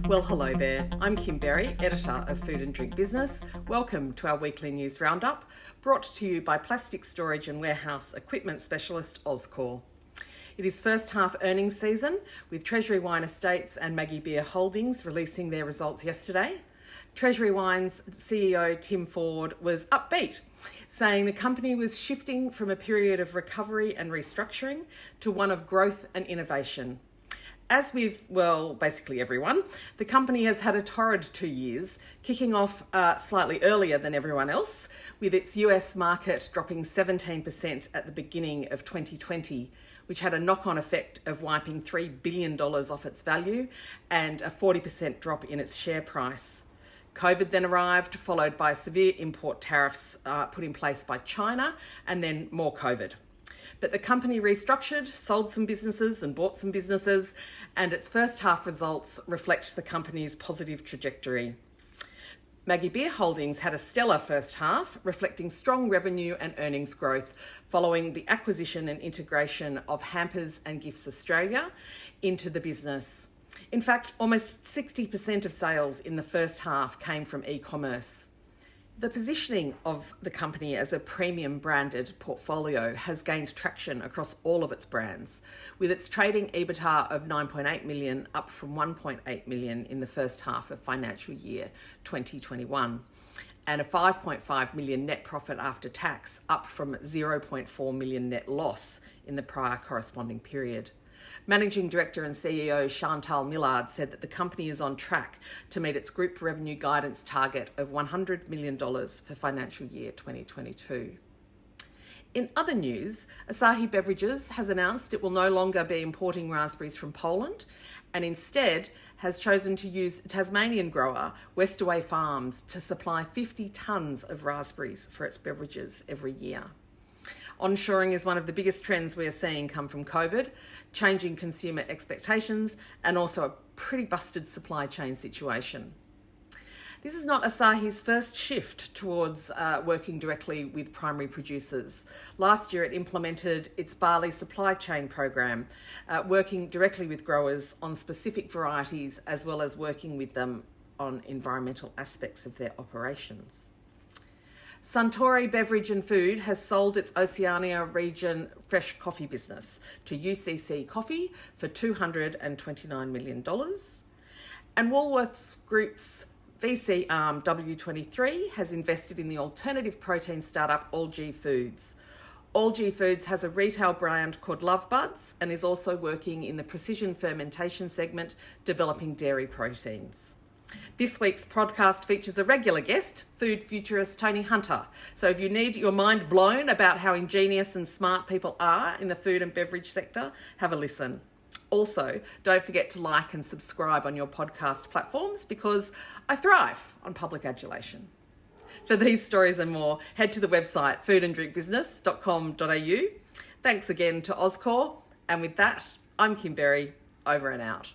Well, hello there. I'm Kim Berry, editor of Food and Drink Business. Welcome to our weekly news roundup, brought to you by plastic storage and warehouse equipment specialist Ozcor. It is first half earnings season, with Treasury Wine Estates and Maggie Beer Holdings releasing their results yesterday. Treasury Wine's CEO Tim Ford was upbeat, saying the company was shifting from a period of recovery and restructuring to one of growth and innovation. As with, well, basically everyone, the company has had a torrid 2 years, kicking off slightly earlier than everyone else, with its US market dropping 17% at the beginning of 2020, which had a knock-on effect of wiping $3 billion off its value and a 40% drop in its share price. COVID then arrived, followed by severe import tariffs put in place by China, and then more COVID. But the company restructured, sold some businesses and bought some businesses, and its first half results reflect the company's positive trajectory. Maggie Beer Holdings had a stellar first half, reflecting strong revenue and earnings growth following the acquisition and integration of Hampers and Gifts Australia into the business. In fact, almost 60% of sales in the first half came from e-commerce. The positioning of the company as a premium branded portfolio has gained traction across all of its brands, with its trading EBITDA of $9.8 million up from $1.8 million in the first half of financial year 2021, and a $5.5 million net profit after tax up from $0.4 million net loss in the prior corresponding period. Managing Director and CEO Chantal Millard said that the company is on track to meet its group revenue guidance target of $100 million for financial year 2022. In other news, Asahi Beverages has announced it will no longer be importing raspberries from Poland and instead has chosen to use Tasmanian grower Westaway Farms to supply 50 tonnes of raspberries for its beverages every year. Onshoring is one of the biggest trends we are seeing come from COVID, changing consumer expectations, and also a pretty busted supply chain situation. This is not Asahi's first shift towards working directly with primary producers. Last year, it implemented its barley supply chain program, working directly with growers on specific varieties, as well as working with them on environmental aspects of their operations. Suntory Beverage and Food has sold its Oceania region fresh coffee business to UCC Coffee for $229 million. And Woolworths Group's VC arm W23 has invested in the alternative protein startup All G Foods. All G Foods has a retail brand called Love Buds and is also working in the precision fermentation segment, developing dairy proteins. This week's podcast features a regular guest, food futurist Tony Hunter. So if you need your mind blown about how ingenious and smart people are in the food and beverage sector, have a listen. Also, don't forget to like and subscribe on your podcast platforms because I thrive on public adulation. For these stories and more, head to the website foodanddrinkbusiness.com.au. Thanks again to Ozcor. And with that, I'm Kim Berry, over and out.